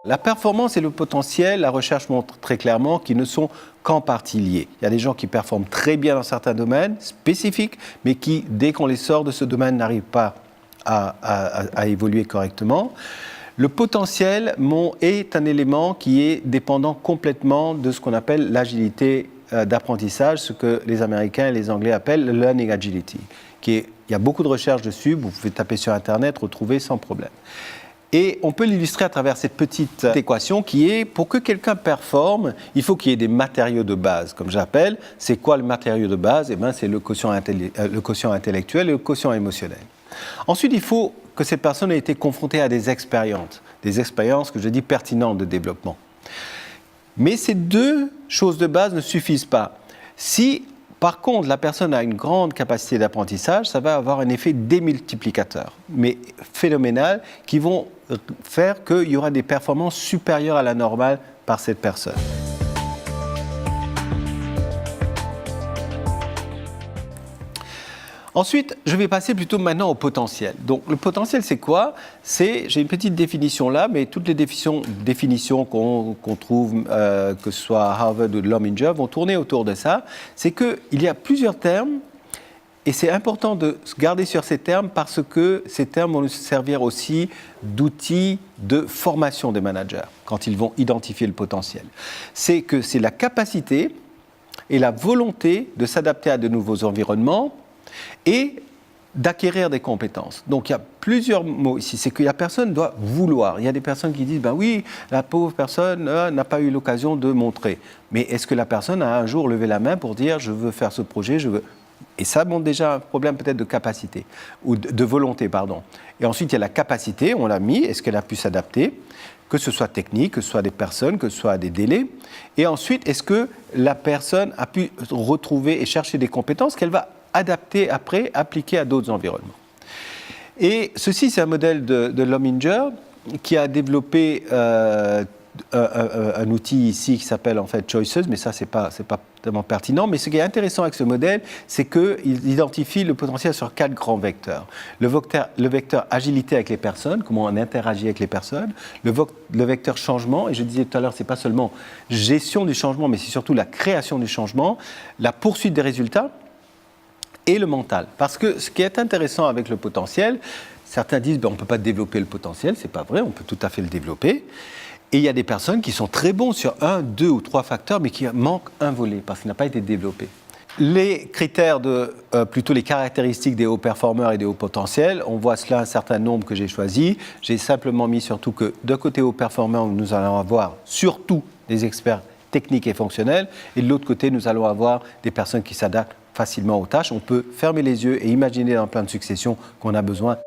La performance et le potentiel, la recherche montre très clairement qu'ils ne sont qu'en partie liés. Il y a des gens qui performent très bien dans certains domaines spécifiques, mais qui, dès qu'on les sort de ce domaine, n'arrivent pas à évoluer correctement. Le potentiel est un élément qui est dépendant complètement de ce qu'on appelle l'agilité d'apprentissage, ce que les Américains et les Anglais appellent le learning agility. Il y a beaucoup de recherches dessus, vous pouvez taper sur Internet, retrouver sans problème. Et on peut l'illustrer à travers cette petite équation qui est, pour que quelqu'un performe, il faut qu'il y ait des matériaux de base, comme j'appelle. C'est quoi le matériau de base? Eh bien, c'est le quotient intellectuel et le quotient émotionnel. Ensuite, il faut que cette personne ait été confrontée à des expériences que je dis pertinentes de développement. Mais ces deux choses de base ne suffisent pas. Si, par contre, la personne a une grande capacité d'apprentissage, ça va avoir un effet démultiplicateur, mais phénoménal, qui vont faire qu'il y aura des performances supérieures à la normale par cette personne. Ensuite, je vais passer plutôt maintenant au potentiel. Donc, le potentiel, c'est quoi? J'ai une petite définition là, mais toutes les définitions qu'on trouve, que ce soit à Harvard ou de Lominger, vont tourner autour de ça. C'est qu'il y a plusieurs termes, et c'est important de se garder sur ces termes parce que ces termes vont nous servir aussi d'outils de formation des managers quand ils vont identifier le potentiel. C'est la capacité et la volonté de s'adapter à de nouveaux environnements et d'acquérir des compétences. Donc il y a plusieurs mots ici, c'est que la personne doit vouloir. Il y a des personnes qui disent, ben oui, la pauvre personne n'a pas eu l'occasion de montrer. Mais est-ce que la personne a un jour levé la main pour dire, je veux faire ce projet, je veux... Et ça montre déjà un problème peut-être de capacité, ou de volonté, pardon. Et ensuite, il y a la capacité, on l'a mis, est-ce qu'elle a pu s'adapter, que ce soit technique, que ce soit des personnes, que ce soit des délais. Et ensuite, est-ce que la personne a pu retrouver et chercher des compétences qu'elle va adapter après, appliquer à d'autres environnements. Et ceci, c'est un modèle de Lominger qui a développé un outil ici qui s'appelle en fait Choices, mais ça, c'est pas tellement pertinent. Mais ce qui est intéressant avec ce modèle, c'est qu'il identifie le potentiel sur 4 grands vecteurs. Le vecteur agilité avec les personnes, comment on interagit avec les personnes. Le vecteur changement, et je disais tout à l'heure, c'est pas seulement gestion du changement, mais c'est surtout la création du changement, la poursuite des résultats, et le mental. Parce que ce qui est intéressant avec le potentiel, certains disent on ne peut pas développer le potentiel, c'est pas vrai, on peut tout à fait le développer. Et il y a des personnes qui sont très bons sur 1, 2 ou 3 facteurs, mais qui manquent un volet parce qu'il n'a pas été développé. Les critères plutôt les caractéristiques des hauts performeurs et des hauts potentiels, on voit cela un certain nombre que j'ai choisi. J'ai simplement mis surtout que d'un côté hauts performeurs, nous allons avoir surtout des experts techniques et fonctionnels, et de l'autre côté, nous allons avoir des personnes qui s'adaptent facilement aux tâches. On peut fermer les yeux et imaginer dans le plan de succession qu'on a besoin